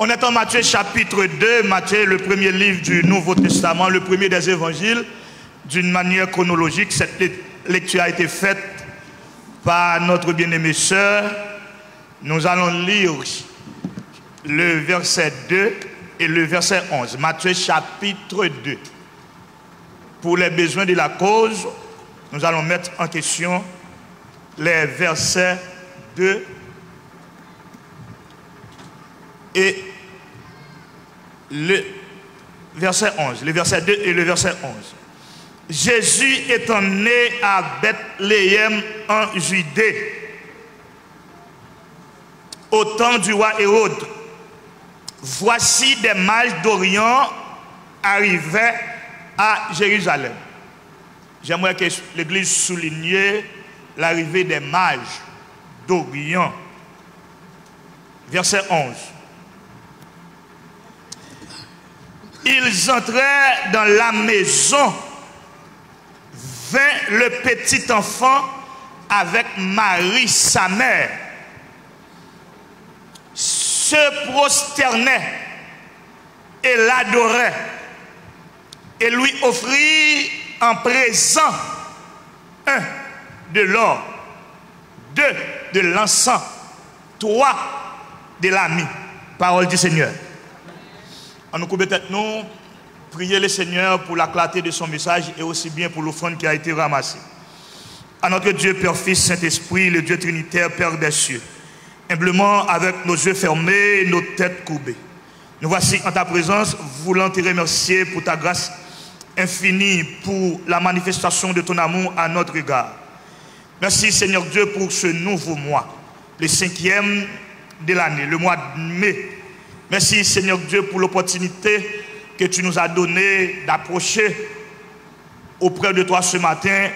On est en Matthieu chapitre 2, Matthieu, le premier livre du Nouveau Testament, le premier des évangiles, d'une manière chronologique. Cette lecture a été faite par notre bien-aimée sœur. Nous allons lire le verset 2 et le verset 11. Matthieu chapitre 2. Pour les besoins de la cause, nous allons mettre en question les versets 2 et le verset 11. Le verset 2 et le verset 11. Jésus étant né à Bethléem en Judée, au temps du roi Hérode, voici des mages d'Orient arrivaient à Jérusalem. J'aimerais que l'Église souligne l'arrivée des mages d'Orient. Verset 11. Ils entrèrent dans la maison. Vint le petit enfant avec Marie, sa mère, se prosternait et l'adorait et lui offrit en présent 1 de l'or, 2 de l'encens, 3 de la myrrhe. Parole du Seigneur. En nous couvrant tête nous, priez le Seigneur pour la clarté de son message et aussi bien pour l'offrande qui a été ramassée. À notre Dieu, Père, Fils, Saint-Esprit, le Dieu Trinitaire, Père des cieux, humblement avec nos yeux fermés, nos têtes courbées, nous voici en ta présence, voulant te remercier pour ta grâce infinie, pour la manifestation de ton amour à notre égard. Merci Seigneur Dieu pour ce nouveau mois, le 5e de l'année, le mois de mai. Merci Seigneur Dieu pour l'opportunité que tu nous as donné d'approcher auprès de toi ce matin,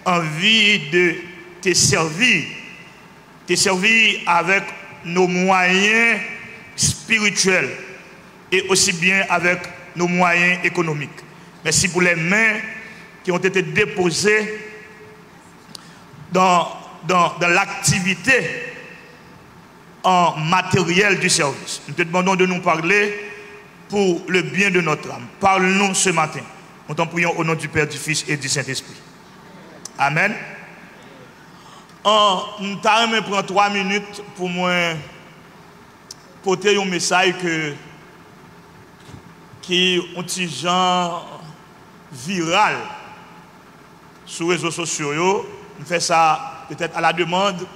envie de te servir avec nos moyens spirituels et aussi bien avec nos moyens économiques. Merci pour les mains qui ont été déposées dans l'activité en matériel du service. Nous te demandons de nous parler pour le bien de notre âme. Parle-nous ce matin. Nous t'en prions au nom du Père, du Fils et du Saint-Esprit. Amen. Nous allons prendre 3 minutes pour moi porter un message qui est un petit genre viral sur les réseaux sociaux. On fait ça peut-être à la demande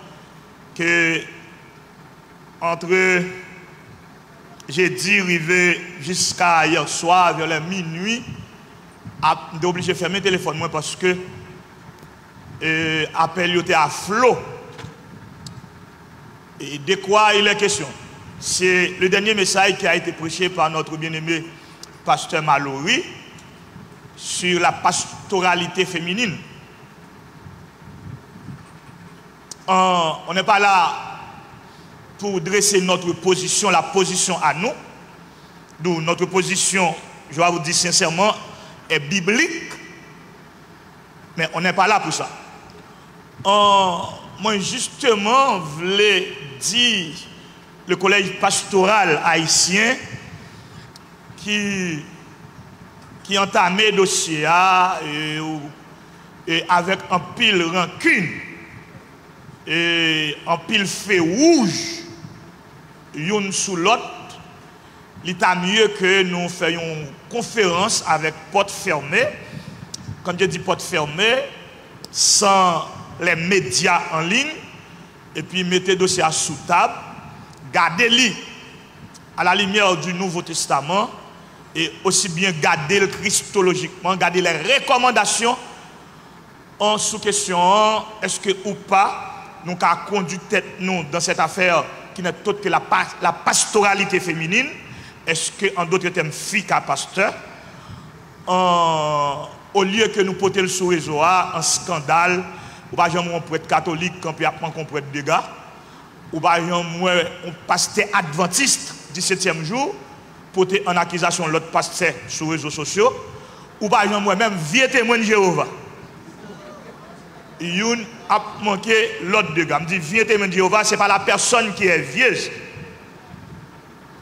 que entre jeudi arrivé jusqu'à hier soir vers les minuit, j'ai obligé de fermer le téléphone moi parce que appel était à flot. Et de quoi il est question? C'est le dernier message qui a été prêché par notre bien-aimé pasteur Mallory sur la pastoralité féminine. On n'est pas là pour dresser notre position, la position à nous. D'où notre position, je vais vous dire sincèrement, est biblique. Mais on n'est pas là pour ça. Moi, justement, je voulais dire le collège pastoral haïtien qui entamait le dossier et avec un pile rancune et un pile feu rouge, l'une sous l'autre, il est mieux que nous fassions une conférence avec porte fermée. Quand je dis porte fermée, sans les médias en ligne, et puis mettez le dossier sous table, gardez-le à la lumière du Nouveau Testament, et aussi bien gardez-le christologiquement, gardez les recommandations en sous-question, est-ce que ou pas, nous avons conduit tête nous dans cette affaire qui n'est autre que la pastoralité féminine. Est-ce que, en d'autres termes, fille qu'à pasteur, au lieu que nous portions sous réseau un scandale, ou pas un prêtre catholique quand il y a un prêtre de gars, ou pas un pasteur adventiste 17e jour, porter en accusation l'autre pasteur sur les réseaux sociaux, ou pas moi-même vieux témoin de Jéhovah. Il a manqué l'autre de gars. Je dis vieux témoin de Jéhovah, ce n'est pas la personne qui est vieuse.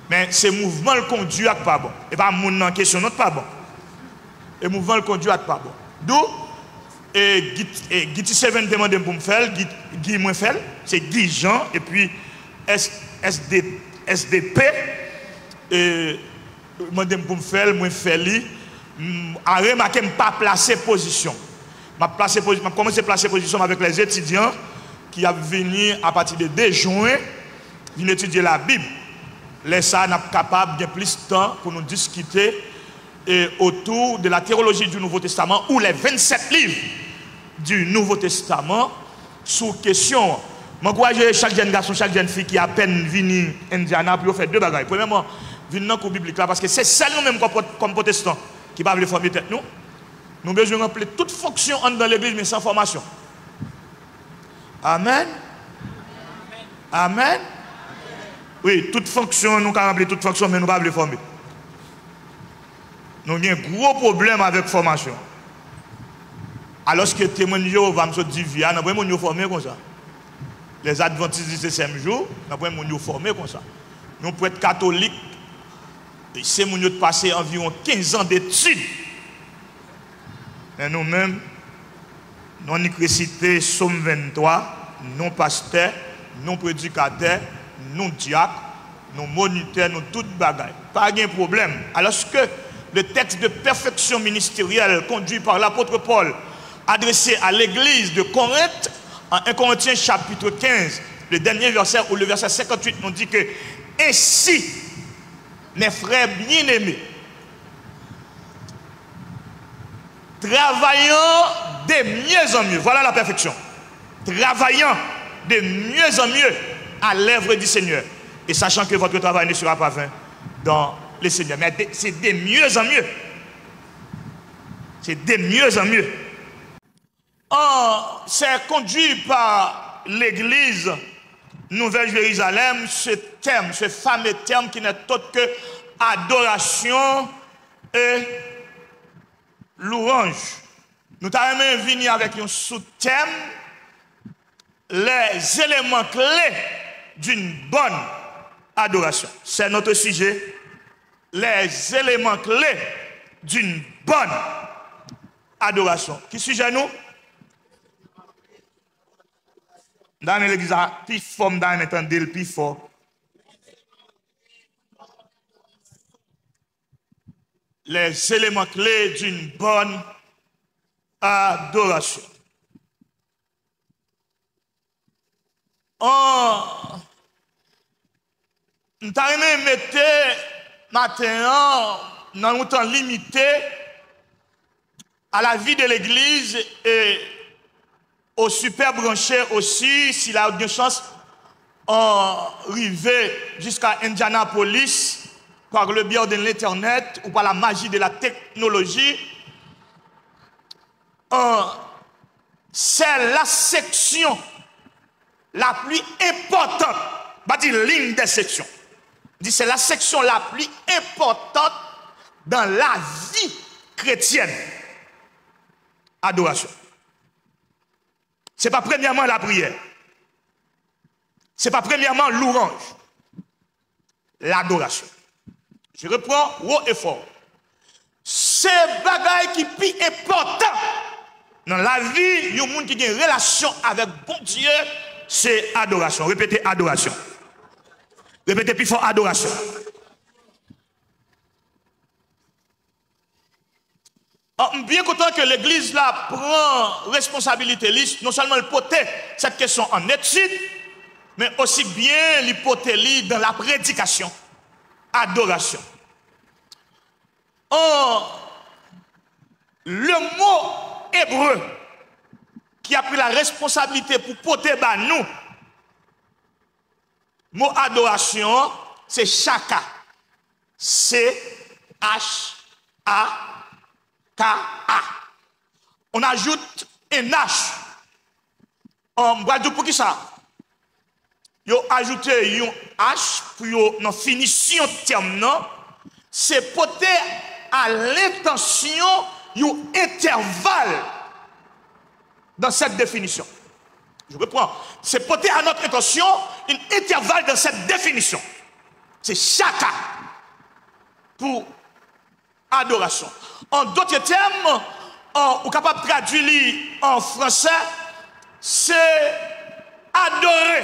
Mais ce mouvement le conduit à pas bon. Et pas mon en question non pas bon. Et mouvement le conduit à pas bon. D'où Guy 7 demande pour me faire, Guy moi faire, c'est Guy Jean et puis SDP et demande pour me faire, moi faire lui a remarqué pas placer position. M'a commencé à placer position avec les étudiants qui ont venu à partir de 2 juin venir étudier la Bible. Les ça n'a pas capable de plus de temps pour nous discuter autour de la théologie du Nouveau Testament ou les 27 livres du Nouveau Testament sous question. Je crois que chaque jeune garçon, chaque jeune fille qui a à peine venu à Indiana pour faire 2 bagages. Premièrement, venir dans le cours biblique là parce que c'est ça nous-mêmes comme protestants qui ne peuvent pas former tête nous. Nous avons besoin de remplir toute fonction dans l'église mais sans formation. Amen. Amen. Oui, toute fonction, nous avons rempli toute fonction mais nous ne pouvons pas les former. Nous avons un gros problème avec la formation. Alors que les témoins de Jéhovah me dit, nous avons formé comme ça. Les adventistes du 7e jour, nous avons formé comme ça. Nous pouvons être catholiques, et c'est nous avons passé environ 15 ans d'études. Et nous-mêmes, nous avons récité Somme 23, nous pasteurs, nous prédicateurs, nous diacres, nous moniteurs, nous toutes bagailles. Pas de problème. Alors que le texte de perfection ministérielle conduit par l'apôtre Paul, adressé à l'église de Corinthe, en 1 Corinthiens chapitre 15, le dernier verset ou le verset 58 nous dit que ainsi, mes frères bien-aimés, travaillant de mieux en mieux, voilà la perfection, travaillant de mieux en mieux à l'œuvre du Seigneur, et sachant que votre travail ne sera pas vain dans le Seigneur, mais c'est de mieux en mieux, c'est de mieux en mieux. C'est conduit par l'église Nouvelle Jérusalem, ce terme, ce fameux terme qui n'est autre que adoration et louange. Nous avons venir avec un sous-thème, les éléments clés d'une bonne adoration. C'est notre sujet, les éléments clés d'une bonne adoration. Qui sujet nous? Dans l'église, plus fort, dans l'entendez, plus fort. Les éléments clés d'une bonne adoration. Nous avons mis matin dans un temps limité à la vie de l'église et au super branché aussi, s'il a eu de chance, arriver jusqu'à Indianapolis par le biais de l'Internet ou par la magie de la technologie. C'est la section la plus importante, pas dire ligne des sections. C'est la section la plus importante dans la vie chrétienne. Adoration. Ce n'est pas premièrement la prière. Ce n'est pas premièrement l'orange. L'adoration. Je reprends haut et fort. C'est bagaille qui est plus important dans la vie du monde qui a une relation avec bon Dieu, c'est adoration. Répétez adoration. Répétez plus fort adoration. Bien content que l'église là prend responsabilité, non seulement le porter cette question en étude, mais aussi bien l'hypothèse dans la prédication, adoration. Le mot hébreu qui a pris la responsabilité pour porter nous, mot adoration, c'est chaka. C-H-A-K-A. On ajoute un H. On va dire pour qui ça? Ils ont ajouté un H pour une finition de terme, non? C'est porter à l'intention un intervalle dans cette définition. Je reprends. C'est porter à notre intention un intervalle dans cette définition. C'est chaka pour adoration. En d'autres termes, on est capable de traduire en français, c'est adorer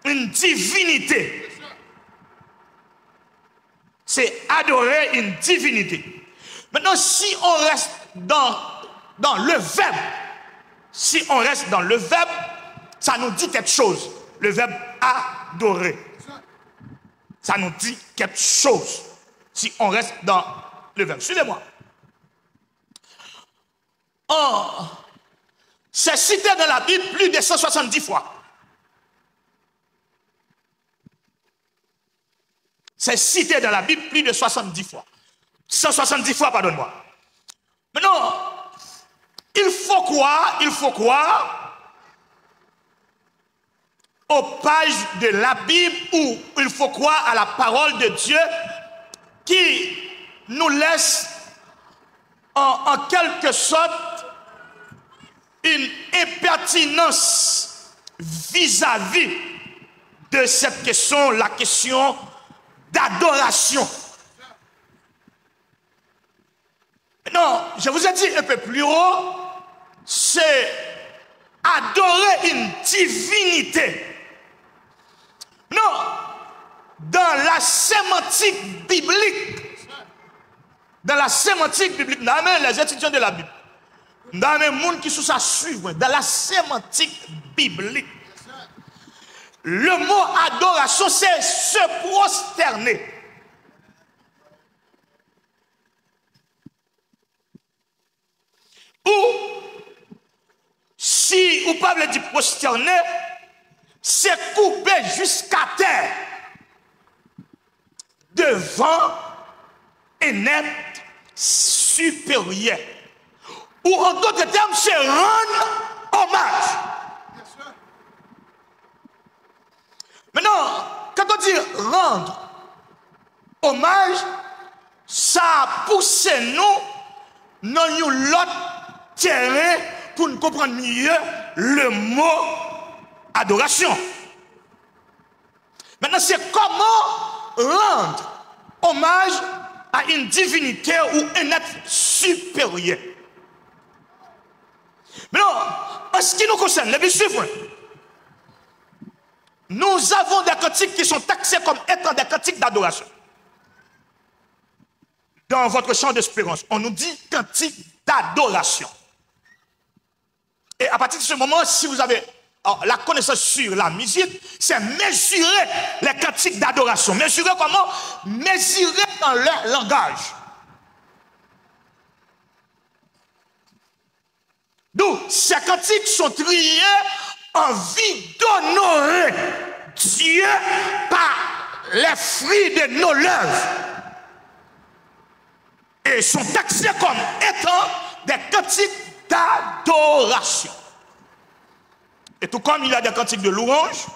une divinité. C'est adorer une divinité. Maintenant, si on reste dans le verbe, si on reste dans le verbe, ça nous dit quelque chose. Le verbe adorer. Ça nous dit quelque chose. Si on reste dans le verbe. Suivez-moi. C'est cité dans la Bible plus de 170 fois. C'est cité dans la Bible plus de 70 fois. 170 fois, pardonne-moi. Maintenant, il faut croire aux pages de la Bible où il faut croire à la parole de Dieu qui nous laisse en quelque sorte une impertinence vis-à-vis de cette question, la question d'adoration. Non, je vous ai dit un peu plus haut, c'est adorer une divinité. Non, dans la sémantique biblique, dans les étudiants de la Bible, dans les gens qui sont ça suivre, dans la sémantique biblique, le mot adoration, c'est se prosterner. Ou, si vous parlez de prosterner, c'est couper jusqu'à terre devant un être supérieur. Ou en d'autres termes, c'est rendre hommage. Maintenant, quand on dit rendre hommage, ça pousse nous dans l'autre terrain pour nous comprendre mieux le mot adoration. Maintenant, c'est comment rendre hommage à une divinité ou un être supérieur. Maintenant, en ce qui nous concerne, les bien suivants, nous avons des cantiques qui sont taxés comme étant des cantiques d'adoration. Dans votre chant d'espérance, on nous dit cantique d'adoration. Et à partir de ce moment, si vous avez la connaissance sur la musique, c'est mesurer les cantiques d'adoration. Mesurer comment? Mesurer dans leur langage. D'où ces cantiques sont triés en vue d'honorer Dieu par les fruits de nos lèvres. Et sont taxés comme étant des cantiques d'adoration. Et tout comme il y a des cantiques de louange,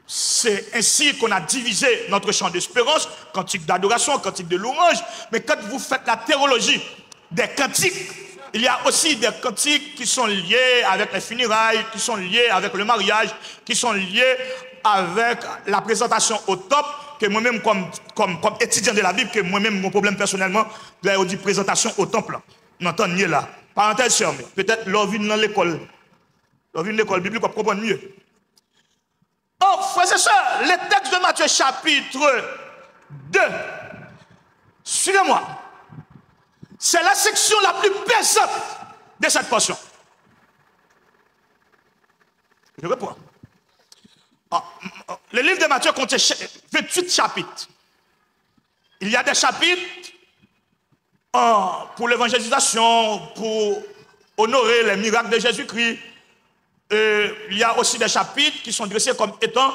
c'est ainsi qu'on a divisé notre chant d'espérance, cantique d'adoration, cantique de louange. Mais quand vous faites la théologie des cantiques, il y a aussi des cantiques qui sont liés avec les funérailles, qui sont liés avec le mariage, qui sont liés avec la présentation au top, que moi-même, comme étudiant de la Bible, que moi-même, mon problème personnellement, là, on dit présentation au temple. N'entend ni là. Parenthèse, peut-être l'on vient dans l'école. L'on vient dans l'école biblique pour comprendre mieux. Oh, frères et sœurs, le texte de Matthieu chapitre 2, suivez-moi. C'est la section la plus pesante de cette portion. Je reprends. Le livre de Matthieu contient 28 chapitres. Il y a des chapitres pour l'évangélisation, pour honorer les miracles de Jésus-Christ. Il y a aussi des chapitres qui sont dressés comme étant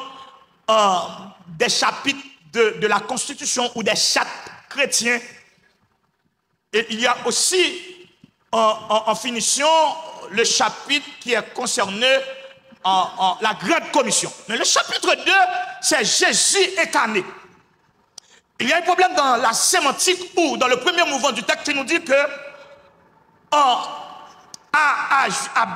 des chapitres de la Constitution ou des chapitres chrétiens. Et il y a aussi en finition le chapitre qui est concerné la grande commission. Mais le chapitre 2, c'est Jésus incarné. Il y a un problème dans la sémantique où, dans le premier mouvement du texte, il nous dit que à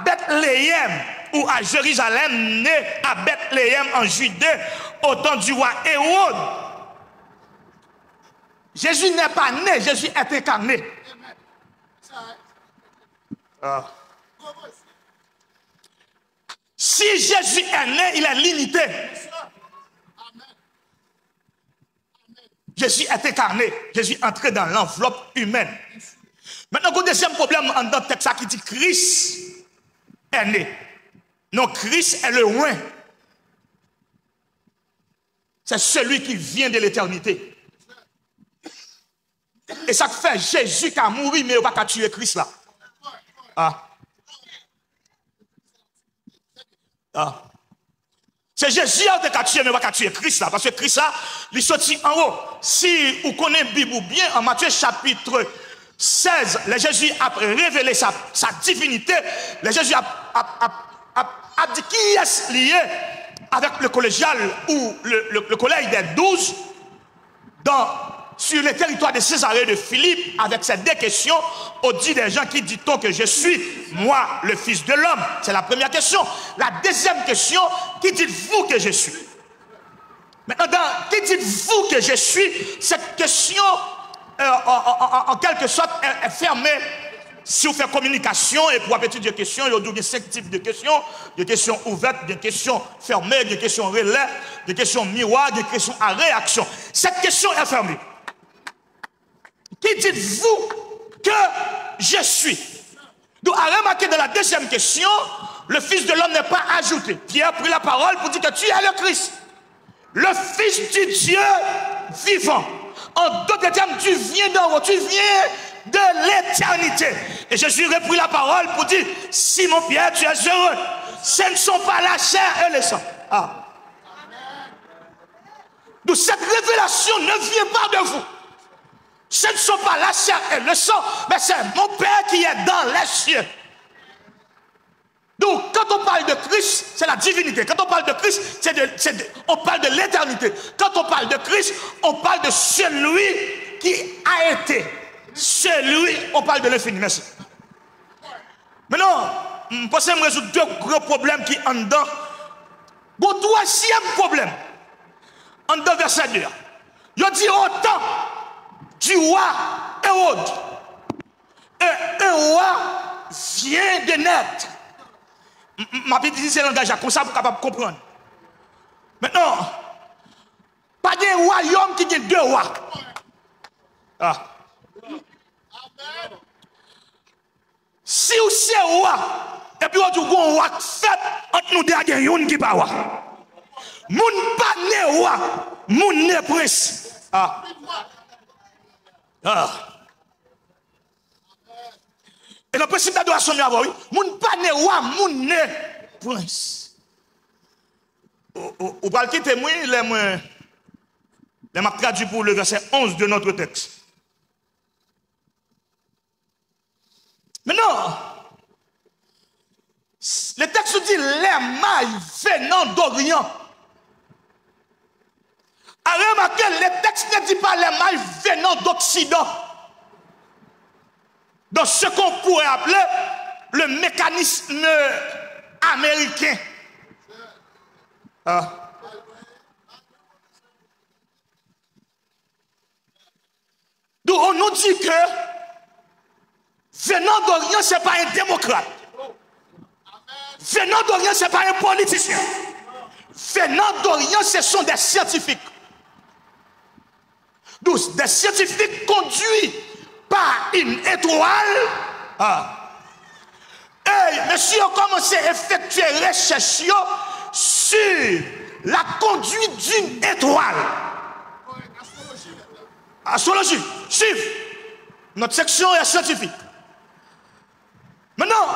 Bethléem ou à Jérusalem, né à Bethléem en Judée, au temps du roi Hérode, Jésus n'est pas né, Jésus est incarné. Si Jésus est né, il est limité. Jésus est incarné. Jésus est entré dans l'enveloppe humaine. Maintenant, le deuxième problème dans le texte qui dit Christ est né. Non, Christ est le loin. C'est celui qui vient de l'éternité. Et ça fait Jésus qui a mouru, mais il ne va pas tuer Christ là. C'est Jésus qui a tué, mais il ne va pas tuer Christ là. Parce que Christ là, il est sorti en haut. Si vous connaissez la Bible bien, en Matthieu chapitre 16, le Jésus a révélé sa divinité. Le Jésus a dit qui est lié avec le collégial ou le collège des 12 sur le territoire de Césarée de Philippe, avec ces deux questions, on dit des gens qui dit-on que je suis, moi, le Fils de l'homme. C'est la première question. La deuxième question, qui dites-vous que je suis? Maintenant, qui dites-vous que je suis? Cette question, en quelque sorte, est fermée. Si vous faites communication et pour étudier des questions, il y a 5 types de questions. Des questions ouvertes, des questions fermées, des questions relais, des questions miroirs, des questions à réaction. Cette question est fermée. Qui dites-vous que je suis? Donc, à remarquer dans la deuxième question, le Fils de l'homme n'est pas ajouté. Pierre a pris la parole pour dire que tu es le Christ, le Fils du Dieu vivant. En d'autres termes, tu viens d'en haut, tu viens de l'éternité. Et Jésus a repris la parole pour dire, Simon Pierre, tu es heureux. Ce ne sont pas la chair et le sang. Donc cette révélation ne vient pas de vous. Ce ne sont pas la chair et le sang, mais c'est mon Père qui est dans les cieux. Donc, quand on parle de Christ, c'est la divinité. Quand on parle de Christ, on parle de l'éternité. Quand on parle de Christ, on parle de celui qui a été. Celui, on parle de l'infini. Merci. Maintenant, je pense que je résoudre 2 gros problèmes qui en dedans. Bon, 3e problème, en dedans verset 2. Il dit autant du roi Hérode. Un roi vient de naître. Ma petite c'est langage comme ça pour capable comprendre. Maintenant, pas de royaume qui a 2 rois. Si vous êtes roi, et puis vous avez un roi fait, entre nous deux, il y a un qui pas roi. Moun pas né roi, moun né prince. Et le principe d'adoration, oui, moun pas né roi, moun né prince. Vous parlez qui témoin, les m'a traduit pour le verset 11 de notre texte. Maintenant, le texte dit les mailles venant d'Orient. A remarqué, le texte ne dit pas les mailles venant d'Occident. Dans ce qu'on pourrait appeler le mécanisme américain. Donc on nous dit que venant d'Orient, ce n'est pas un démocrate. Venant d'Orient, ce n'est pas un politicien. Venant d'Orient, ce sont des scientifiques. Donc, des scientifiques conduits par une étoile. Et monsieur a commencé à effectuer recherche sur la conduite d'une étoile. Astrologie. Suivez. Notre section est scientifique. Maintenant,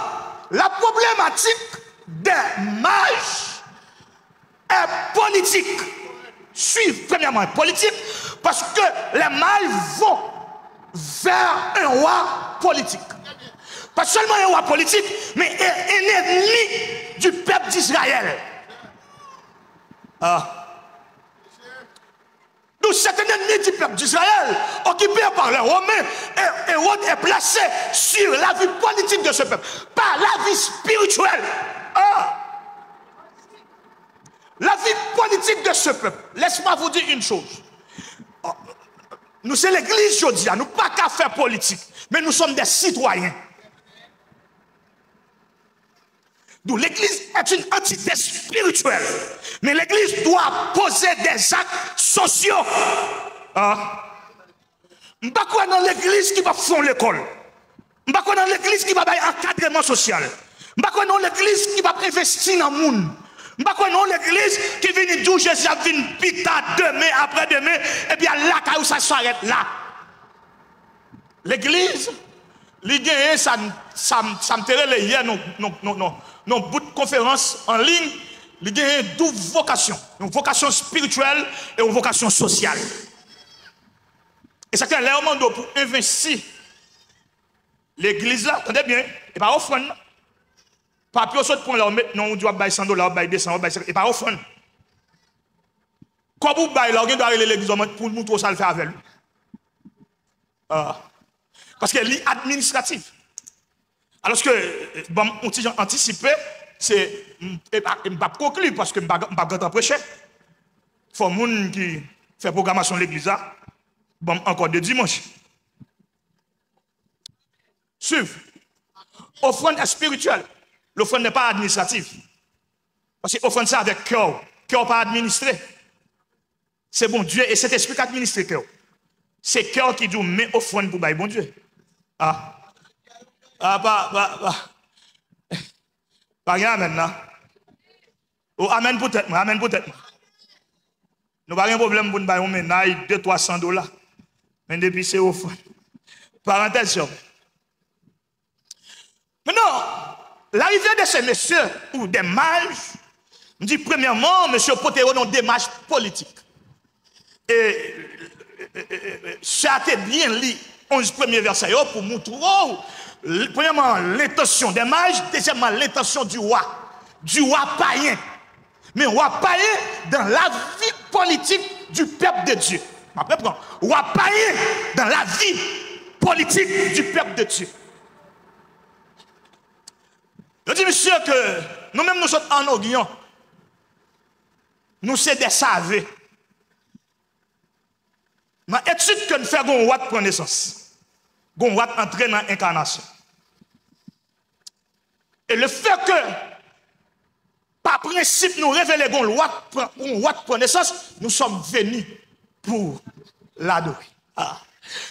la problématique des mages est politique. Suivez, premièrement, politique, parce que les mages vont vers un roi politique. Pas seulement un roi politique, mais un ennemi du peuple d'Israël. Donc cet ennemi du peuple d'Israël, occupé par les Romains, Hérode est placé sur la vie politique de ce peuple, pas la vie spirituelle. La vie politique de ce peuple. Laisse-moi vous dire une chose. Nous, c'est l'église, je dis, nous pas qu'à faire politique, mais nous sommes des citoyens. Donc l'église est une entité spirituelle, mais l'église doit poser des actes sociaux. Je ne sais pas dans l'église qui va faire l'école. Je ne sais pas dans l'église qui va faire encadrement social. Je ne sais pas dans l'église qui va investir dans le monde. Je ne sais pas dans l'église qui vient dire Jésus vient pita demain, après-demain, et puis là, où ça s'arrête là. L'église, ça me terrait hier, non, bout de conférence en ligne, il y a deux vocations, une vocation spirituelle et une vocation sociale. Et c'est qu'un moment pour investir l'église là, attendez bien, et pas offrande. Pas plus autre point là, non, on doit bailler $100, on bailler $200, et pas offrande. Quand vous baillez là, on doit aller l'église pour nous trop ça le faire avec lui. Parce qu'elle est administrative. Alors que, bon, on t'y anticipé, c'est, je ne vais pas conclure parce que je ne vais pas prêcher. Il faut que les gens qui font programmation de l'église, bon, encore de dimanche. Suivre. Offrande est spirituelle. L'offrande n'est pas administrative. Parce que l'offrande, c'est avec cœur. Cœur pas administré. C'est bon Dieu et cet esprit qui administre cœur. C'est cœur qui dit, mais offrande pour bon Dieu. Pas rien maintenant. Oh, amen peut-être. Amen peut-être. Nous n'avons pas de problème pour nous bailler ménage $200-300. Mais depuis c'est offrande. Parenthèse. Maintenant, l'arrivée de ces messieurs ou des mages, je dis premièrement, monsieur Potéo dans des démarche politique. Et ça a été bien lu, 11 premiers versets, pour montrer, premièrement, l'intention des mages, deuxièmement, l'intention du roi païen. Mais roi païen dans la vie politique du peuple de Dieu. Après, roi païen dans la vie politique du peuple de Dieu. Je dis, monsieur, que nous-mêmes, nous sommes en Orient. Nous sommes des savés. Dans l'étude que nous faisons, on va prendre naissance. On va entrer dans l'incarnation. Et le fait que, par principe, nous révélons qu'on va prendre naissance, nous sommes venus pour l'adorer.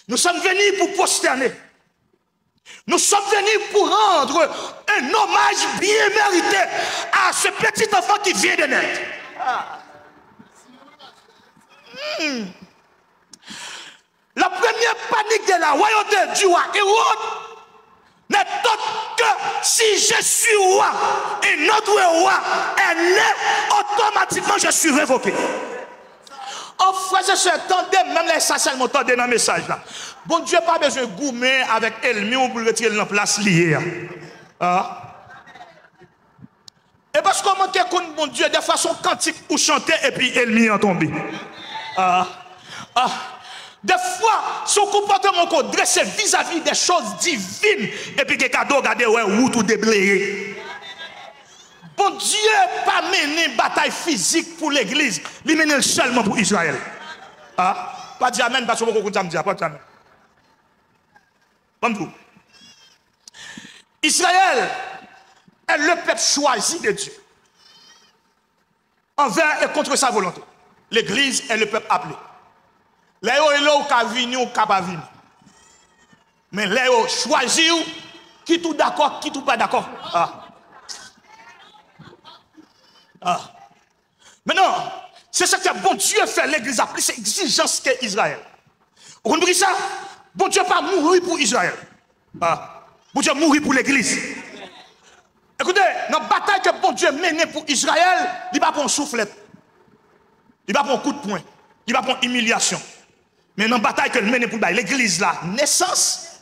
Nous sommes venus pour prosterner. Nous sommes venus pour rendre un hommage bien mérité à ce petit enfant qui vient de naître. La première panique de la royauté du roi Hérode n'est autre que si je suis roi et notre roi est né, automatiquement je suis révoqué. Oh frère, je t'entendais, même les sacerdotes m'entendaient dans le message là. Bon Dieu, pas besoin de goumer avec Elmi ou pour retirer la place liée. Et parce qu'on manque de bon Dieu, des fois son cantique ou chanter et puis Elmi en tombé. Des fois, son comportement qu'on dresse vis-à-vis des choses divines et puis des cadeaux, regardez, ouais, ou tout déblayé. Bon Dieu pas mené une bataille physique pour l'église, il mène seulement pour Israël. Pas dire amen, parce que vous comptez me dire, pas dire amen. Bonjour. Israël est le peuple choisi de Dieu, envers et contre sa volonté. L'église est le peuple appelé. Là, il y a qui venu ou qui pas venu. Mais là, il y a choisi qui tout d'accord, qui tout pas d'accord. Maintenant, c'est ça que bon Dieu fait l'église a plus exigence que Israël. Vous comprenez ça? Bon Dieu pas mourir pour Israël. Bon Dieu mourir pour l'église. Écoutez, dans la bataille que bon Dieu menait pour Israël, il va pas prendre soufflette. Il va prendre coup de poing. Il va prendre humiliation. Mais dans la bataille que menait pour l'église là, naissance,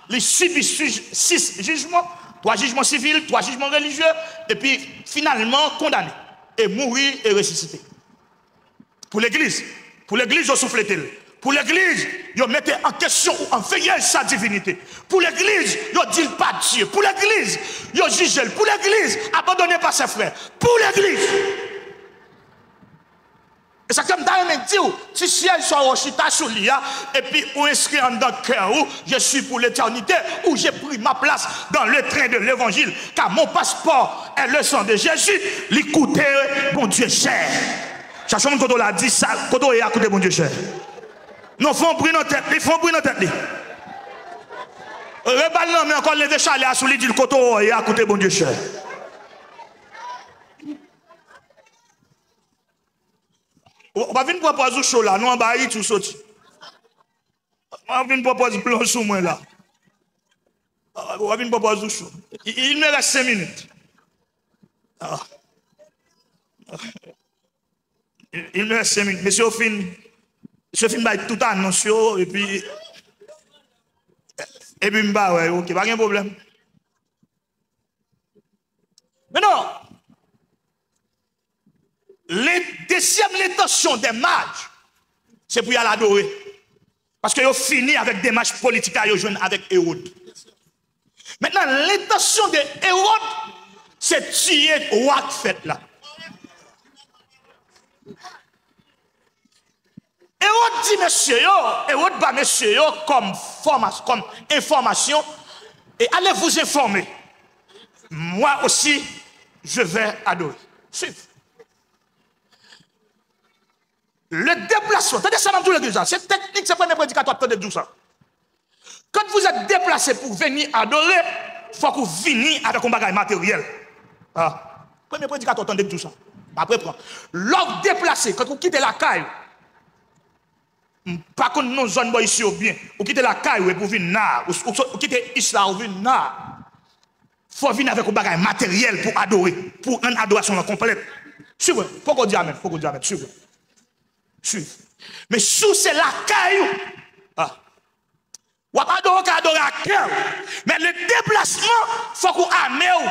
il subit 6 jugements, 3 jugements civils, 3 jugements religieux, et puis finalement condamné, et mourir et ressusciter. Pour l'église, on soufflait-il. Pour l'église, on mettait en question ou en veillait sa divinité. Pour l'église, on dit pas Dieu. Pour l'église, on juge. Pour l'église, abandonné par ses frères. Pour l'église. Et ça comme dans le dit, si ciel soit rochita sous l'IA, et puis on inscrit en dans le cœur, je suis pour l'éternité, où j'ai pris ma place dans le train de l'évangile, car mon passeport est le sang de Jésus, l'écouter, mon Dieu cher. Chaque fois qu'on l'a dit ça, quand on est à côté, mon Dieu cher. Non, faut brûler notre tête, il faut brûler notre tête. Rebal non, mais encore lever chalet à sous lui, dit le coteau et à côté, mon Dieu cher. On va venir proposer chaud là, nous en bas, tout sorti. On va venir proposer blanc sous moi là. On va venir proposer chaud. Il me reste 5 minutes. Il me reste 5 minutes. Monsieur fin va tout annonce et puis. Et puis, ouais, ok, pas de problème. Mais non. Deuxième l'intention des mages, c'est pour y aller adorer. Parce qu'ils ont fini avec des matchs politiques à jouer avec Hérode. Maintenant, l'intention de Hérode, c'est tuer le roi de fête là. Hérode dit monsieur, Hérode bat monsieur comme information, et allez vous informer. Moi aussi, je vais adorer. Suivez. Le déplacement, attendez ça dans tout l'église, c'est technique, c'est pas un prédicateur de tout ça. Quand vous êtes déplacé pour venir adorer, il faut que vous veniez avec un bagage matériel. Premier prédicateur entendez tout ça. Après, l'ordre déplacé, quand vous quittez la caille, par contre, nous zone ici au bien, vous quittez la caille pour venir là, vous quittez Isla pour venir là. Il faut venir avec un bagage matériel pour adorer, pour une adoration complète. Suivez, faut qu'on dise amen, suivez. Mais sous c'est la caillou. Ou pas adorer à cœur. Mais le déplacement, il faut qu'on amène.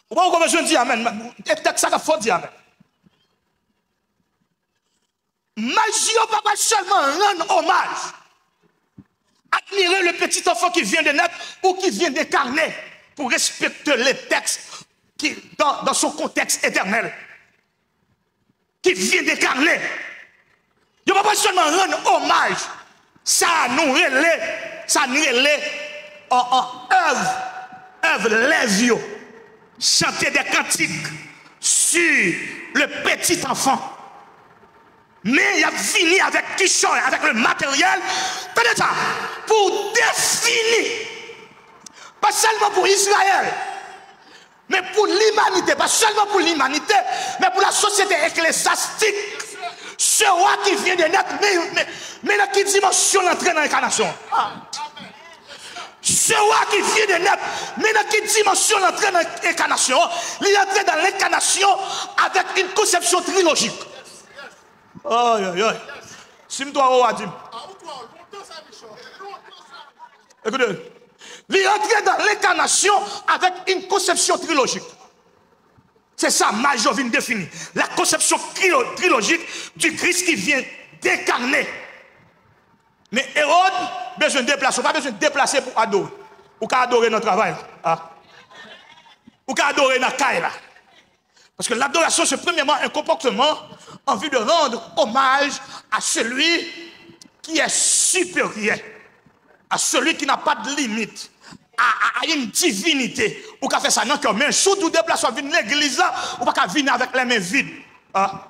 Ou pas qu'on besoin de dire amen. Et ça qu'il faut dire amen. Magie, on ne peut pas seulement rendre hommage. Admirer le petit enfant qui vient de naître ou qui vient d'incarner pour respecter les textes qui, dans son contexte éternel. Qui vient d'incarner. Il ne peut pas seulement rendre hommage. Ça nous relève en œuvre lève, chanter des cantiques sur le petit enfant. Mais il a fini avec Kishon, avec le matériel, ça, pour définir, pas seulement pour Israël, mais pour l'humanité, pas seulement pour l'humanité, mais pour la société ecclésiastique. Ce roi qui vient de naître, mais dans quelle dimension l'entrée dans l'incarnation? Ce roi qui vient de naître, mais dans quelle dimension l'entrée dans l'incarnation? Il est entré dans l'incarnation avec une conception trilogique. Aïe, aïe, aïe. Sim-toi, roi, Dim. Écoutez, il est entré dans l'incarnation avec une conception trilogique. C'est ça, Major vient définir. La conception trilogique du Christ qui vient d'incarner. Mais Hérode, besoin de déplacer. Pas besoin de déplacer pour adorer. Ou qu'à adorer notre travail. Ou qu'à adorer notre caille là. Parce que l'adoration, c'est premièrement un comportement en vue de rendre hommage à celui qui est supérieur. À celui qui n'a pas de limite. À une divinité. Ou qu'à faire ça non, mais surtout déplacer venir l'église là, ou pas qu'à venir avec les mains vides. Quand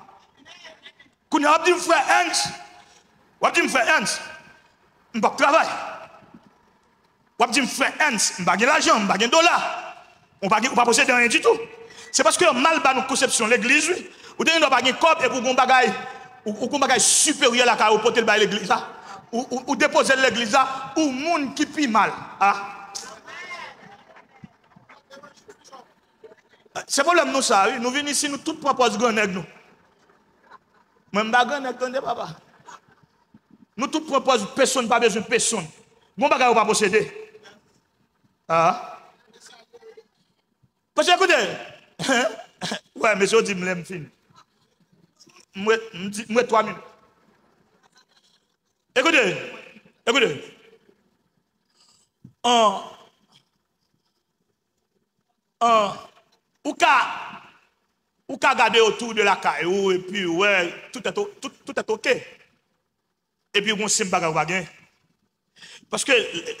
on a dit frère Hans, on a dit frère Hans, on va travailler. On a dit frère Hans, on va gagner l'argent, on va gagner dollar. On va pas posséder rien du tout. C'est parce que mal bas nos conceptions l'église, ou devez pas gagner corps et pour qu'on bagaille ou bagaille supérieur là qu'à porter le l'église là, ou déposer l'église là, ou monde qui pi mal. C'est pas problème nous ça, oui. Nous venons ici, nous tous proposons grand nègre nous. Même pas grand nègre, attendez papa. Nous tous proposons personne, pas besoin de personne. Bon bagage ou pas posséder. Parce que écoutez, ouais, monsieur dit me fin. Moi 3 minutes. Écoutez. Ou ka ou qu'à garder autour de la caillou, et puis, ouais, tout est OK. Et puis, on sait pas gagner. Parce que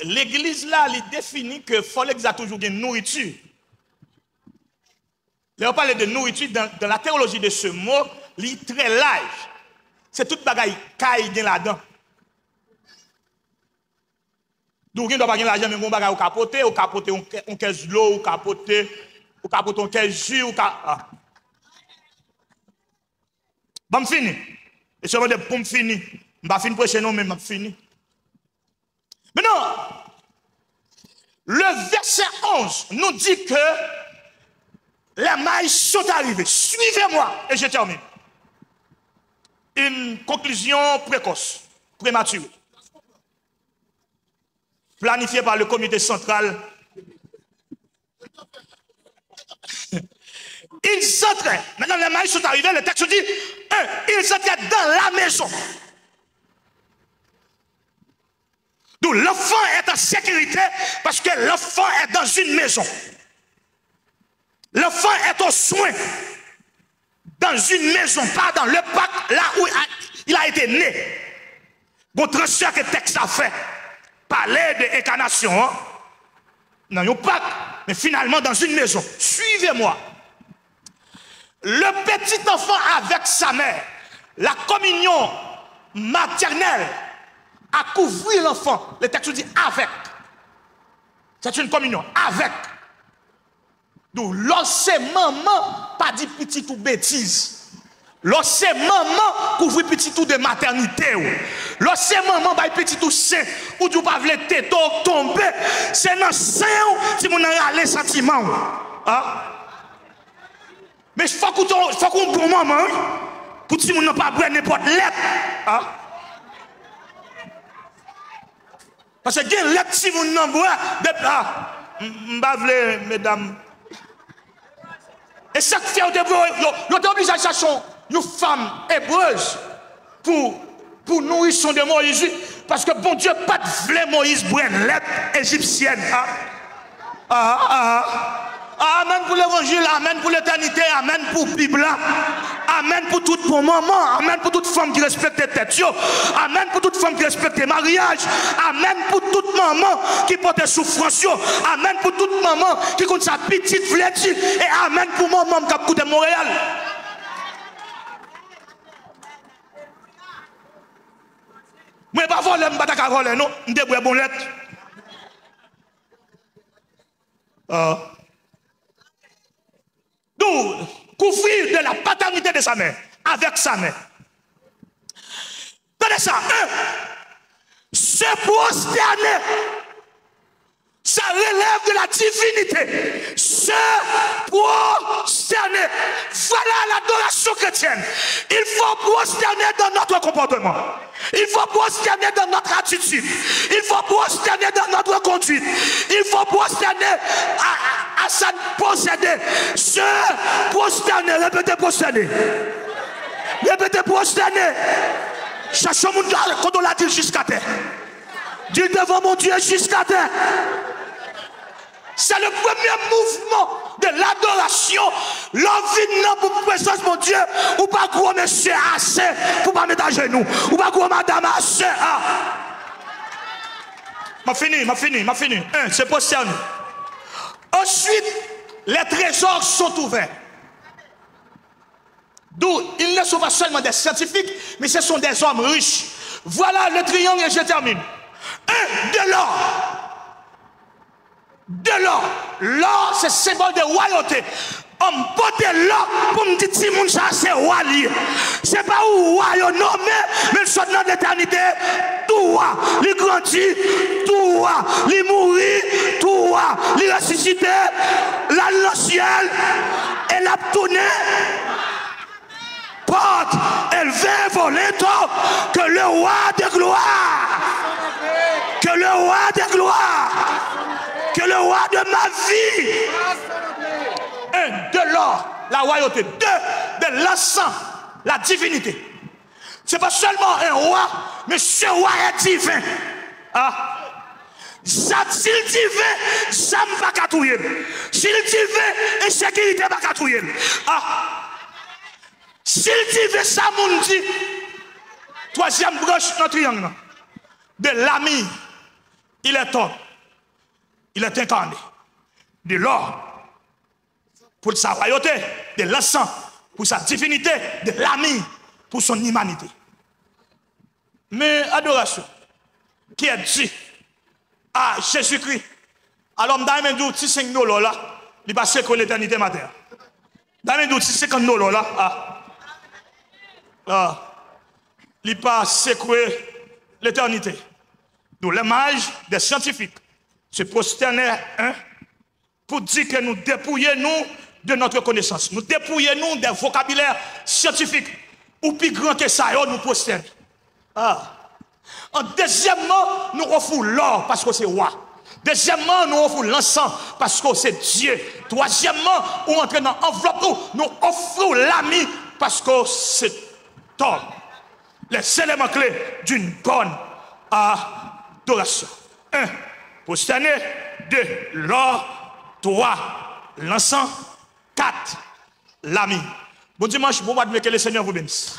l'église là, elle définit que il faut toujours une nourriture. Là, on parle de nourriture dans la théologie de ce mot, il est très large. C'est toute bagaille qui est là-dedans. Donc, on ne doit pas gagner l'argent, mais on va capoter, on capoter on caisse de l'eau, on capoter on caisse jus, on capoter. Bon, je finis. Et c'est pour me finir. Je ne vais pas finir prêcher non, mais je finis. Maintenant, le verset 11 nous dit que les mailles sont arrivées. Suivez-moi et je termine. Une conclusion précoce, prématurée. Planifiée par le comité central. Ils entraient. Maintenant, les mailles sont arrivées. Le texte dit, ils entraient dans la maison. Donc, l'enfant est en sécurité parce que l'enfant est dans une maison. L'enfant est au soin dans une maison, pas dans le parc, là où il a été né. Bon transfert que le texte a fait, parler de l'incarnation, hein? Dans un parc, mais finalement dans une maison. Suivez-moi. Le petit enfant avec sa mère, la communion maternelle a couvert l'enfant. Le texte dit avec. C'est une communion avec. Donc, lorsque maman pas dit petit ou bêtise, lorsque maman couvre petit ou de maternité, lorsque maman va petit ou sain, ou du pas vle tête tomber, c'est dans sain si mon a les sentiments. Hein? Mais il faut qu'on bon maman pour si mon n'a pas boire n'importe lettre. Hein? Parce que les lettres si mon n'a boire, m'ba vle mesdames. Et chaque fois, vous êtes obligé à chercher une femme hébreuse pour nourrir son de Moïse. Parce que bon Dieu, pas de vrai Moïse pour une lettre égyptienne. Amen pour l'évangile, amen pour l'éternité, amen pour la Bible, amen pour toute bon maman, amen pour toute femme qui respecte tête, amen pour toute femme qui respecte mariage, amen pour toute maman qui porte souffrance, amen pour toute maman qui compte sa petite flétille, et amen pour maman qui a coûté Montréal. Moi, je ne vais pas voler, je ne vais pas voler, non, je vais pas bon lettre. Donc, couvrir de la paternité de sa mère, avec sa mère. Tenez ça, se prosterner, ça relève de la divinité. Se prosterner, voilà l'adoration chrétienne. Il faut prosterner dans notre comportement. Il faut prosterner dans notre attitude. Il faut prosterner dans notre conduite. Il faut prosterner à sa posséder. Se prosterner, répétez prosterner. Répétez prosterner. Cherchons mon Dieu quand on l'a dit jusqu'à terre. Dis devant mon Dieu jusqu'à terre. C'est le premier mouvement de l'adoration. L'envie pour présence mon Dieu. Ou pas gros monsieur assez pour pas mettre à genoux. Ou pas gros madame assez. M'a fini. C'est possible. Ensuite, les trésors sont ouverts. D'où ils ne sont pas seulement des scientifiques, mais ce sont des hommes riches. Voilà le triangle et je termine. De l'or. De l'or. L'or, c'est symbole de royauté. On me porte l'or pour me dire si mon chat c'est roi lié. C'est pas où roi est nommé, mais le soit dans l'éternité. Tout roi, il grandit, tout roi, il mourit, tout roi, il ressuscité, là le ciel, et l'a tourné. Porte élevée volontaire que le roi de gloire, que le roi de gloire, que le roi de ma vie, de l'or, la royauté, de l'encens, la divinité. C'est pas seulement un roi, mais ce roi est divin. S'il divin, ça ne va pas catouiller. S'il divin, insécurité va catouiller. S'il dit ça, mon dit, troisième branche dans le triangle, de l'ami, il est homme, il est incarné. De l'or, pour sa royauté, de l'encens, pour sa divinité, de l'ami, pour son humanité. Mais adoration, qui est dit à Jésus-Christ, alors je vais dire 5 $, là, il va sécouer l'éternité matin. Je vais dire 50 $, là, il va sécouer l'éternité. Nous, les mages, des scientifiques, se prosternèrent pour dire que nous dépouillons de notre connaissance. Nous dépouillons des vocabulaires scientifiques. Ou plus grand que ça, nous prosternons. En deuxièmement, nous offrons l'or parce que c'est roi. Deuxièmement, nous offrons l'encens parce que c'est Dieu. Troisièmement, nous entrons dans l'enveloppe, nous offrons l'ami parce que c'est homme. Les éléments clés d'une bonne adoration. 1. Prosterner. 2. L'or. 3. L'encens. 4. L'ami. Bon dimanche, bon mois de mai, que le Seigneur vous bénisse.